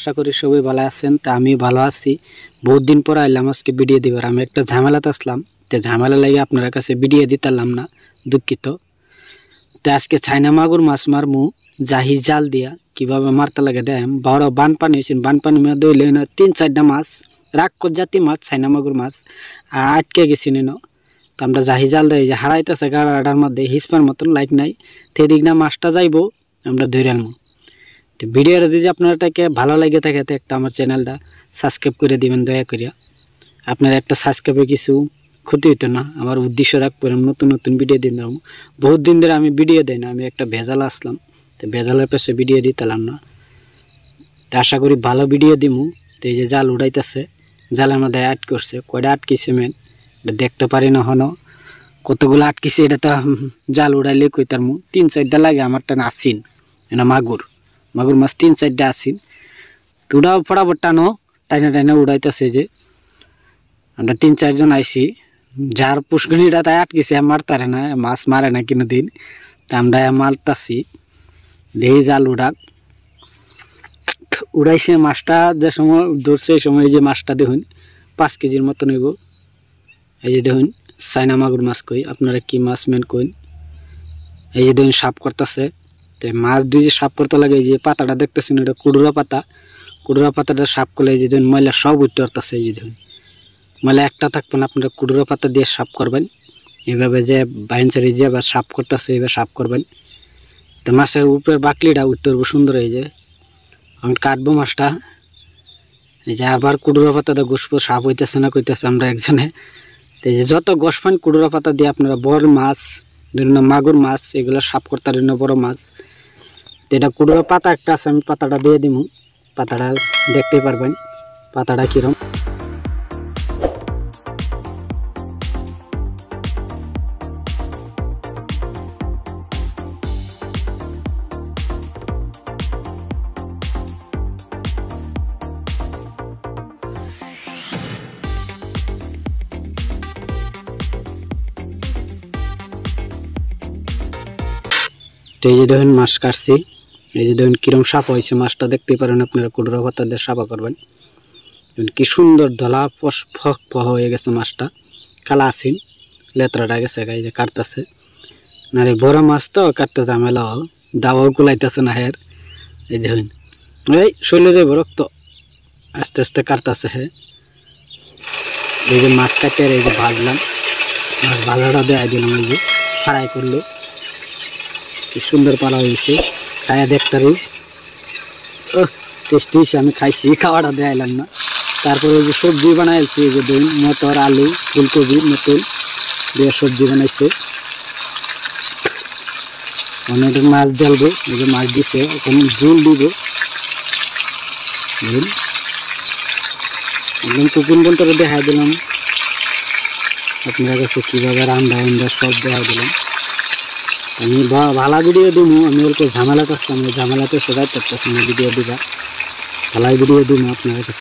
আশা করি সবাই ভালো আছেন। তা আমি ভালো আছি। বহুত দিন পর আইলাম আজকে ভিডিও দিবার। আমি একটা ঝামেলাতে আসলাম, তে ঝামেলা লাগে আপনার কাছে ভিডিও দিতাম না, দুঃখিত। তে আজকে চাইনা মাগুর মাছ মারমু জাহি জাল দিয়া, কিভাবে মারতে লাগে দেয়। বড় বানপানি হয়েছে, বানপানি মেয়ে দইলে না 3-4টা মাছ রাক্ষস জাতি মাছ, চাইনা মাগুর মাছ আটকে গেছি নিন। তো আমরা জাহি জাল দেয় যে হারাইতেছে গাড়াটার মধ্যে হিসপার মতন লাইট নাই, তেদিক না মাছটা যাইবো আমরা ধরে আনবো। তো ভিডিওটা যদি আপনারটাকে ভালো লাগে থাকে তো একটা আমার চ্যানেলটা সাবস্ক্রাইব করে দিবেন দয়া করিয়া। আপনার একটা সাবস্ক্রাইবে কিছু ক্ষতি হতো না, আমার উদ্দেশ্য রাখবো নতুন নতুন ভিডিও দিন। বহুত দিন ধরে আমি ভিডিও দিই না, আমি একটা ভেজাল আসলাম, তো ভেজালের পাশে ভিডিও দিতাম না। তো আশা করি ভালো ভিডিও দিমু। তো এই যে জাল উড়াইতেছে, জালের মধ্যে আট করছে, কয়টা আটকিছে মেন এটা দেখতে পারি না হনো, কতগুলো আটকিছে এটা তো জাল উড়াইলে কইতার মু। 3-4টা লাগে আমারটা আসিন, এটা মাগুর মাগুর মাছ 3-4টা আসিন। তো উড়াও ফটাফট টানো, টাইনা টাইনা উড়াইতেছে যে আমরা 3-4 জন আইসি। যার পুষ্করিটা তাই আটকেছে মারতারে না, মাছ মারে না কিনো দিন, তা আমরা মারতাছি। দেখি জাল উড়াইছে মাছটা, যে সময় ধরছে এই সময় যে মাছটা দেখুন 5 কেজির মতো নেব। এই যে দেখুন চাইনা মাগুর মাছ কই, আপনারা কি মাছ মেন কইন। এই যে দেখুন সাপ করতেছে, তো মাছ দুই যে সাপ করতে লাগে, এই যে পাতাটা দেখতেছেন এটা কুড়ুরা পাতা, কুড়ুরা পাতাটা সাপ করলে এই যে দেখুন ময়লা সব উঠতে পারতেছে। এই যে দেখুন ময়লা একটা থাকবে না, আপনারা কুড়ুরা পাতা দিয়ে সাপ করবেন। এইভাবে যে বাইনসারি যে আবার সাপ করতেছে এইভাবে সাপ করবেন। তো মাছের উপরের বাকলিটা উঠতে পারবো সুন্দর। এই যে আমি কাটবো মাছটা, এই যে আবার কুড়ুরা পাতাটা ঘুষবো, সাপ হইতেছে না কইতেছে আমরা একজনে। তো এই যে যত গোস পান কুড়ুরা পাতা দিয়ে আপনারা বড় মাছ ধরুন মাগুর মাছ এগুলো সাপ করতে পারেন, বড় মাছ। তো এটা কুড়ুরা পাতা একটা আছে, আমি পাতাটা দিয়ে দিব, পাতাটা দেখতে পারবেন পাতাটা কিরম। তো এই যে দেখুন মাছ কাটছি, এই যে দেখুন কিরম সাপা হয়েছে মাছটা দেখতে পারেন আপনারা। কুড়ুরা পাতা দিয়ে সাপা করবেন, কি সুন্দর ধলা ফক হয়ে গেছে মাছটা, কালা আসিন লেতরাটা গেছে। এই যে কাটতেছে না রে, বড় মাছ তো কাটতে ঝামেলা, দাওয়াও কুলাইতেছে না হের। এই দেখুন এই শৈলে যাইব রক্ত, আস্তে আস্তে কাটতেছে হে। এই যে মাছ কাটতে এই যে ভাজলাম, মাছ ভাজাটা দেখাই দিলাম, এই যে ফ্রাই করলো, কি সুন্দর পালা হয়েছে, খাইয়া দেখতারি টেস্টি হয়েছে। আমি খাইছি, খাওয়াটা দেখাইলাম না। তারপরে ওই যে সবজি বানাইছি, এই যে দেখুন মটর আলু ফুলকপি নতুন দিয়ে সবজি বানাইছে। অনেক মাছ ঢালবো, এই যে মাছ দিছে, এখন ঝোল দিব। দেখুন একদম কুকিং বলতে দেখাই দিলাম আপনার কাছে কীভাবে রান্না সব দেখাই দিলাম। আমি ভালো ভিডিও দিব, আমি অল্প ঝামেলা করতাম, ঝামেলাতে সবাই করতেছি ভিডিও দিবা, ভালো ভিডিও দিব আপনার কাছে।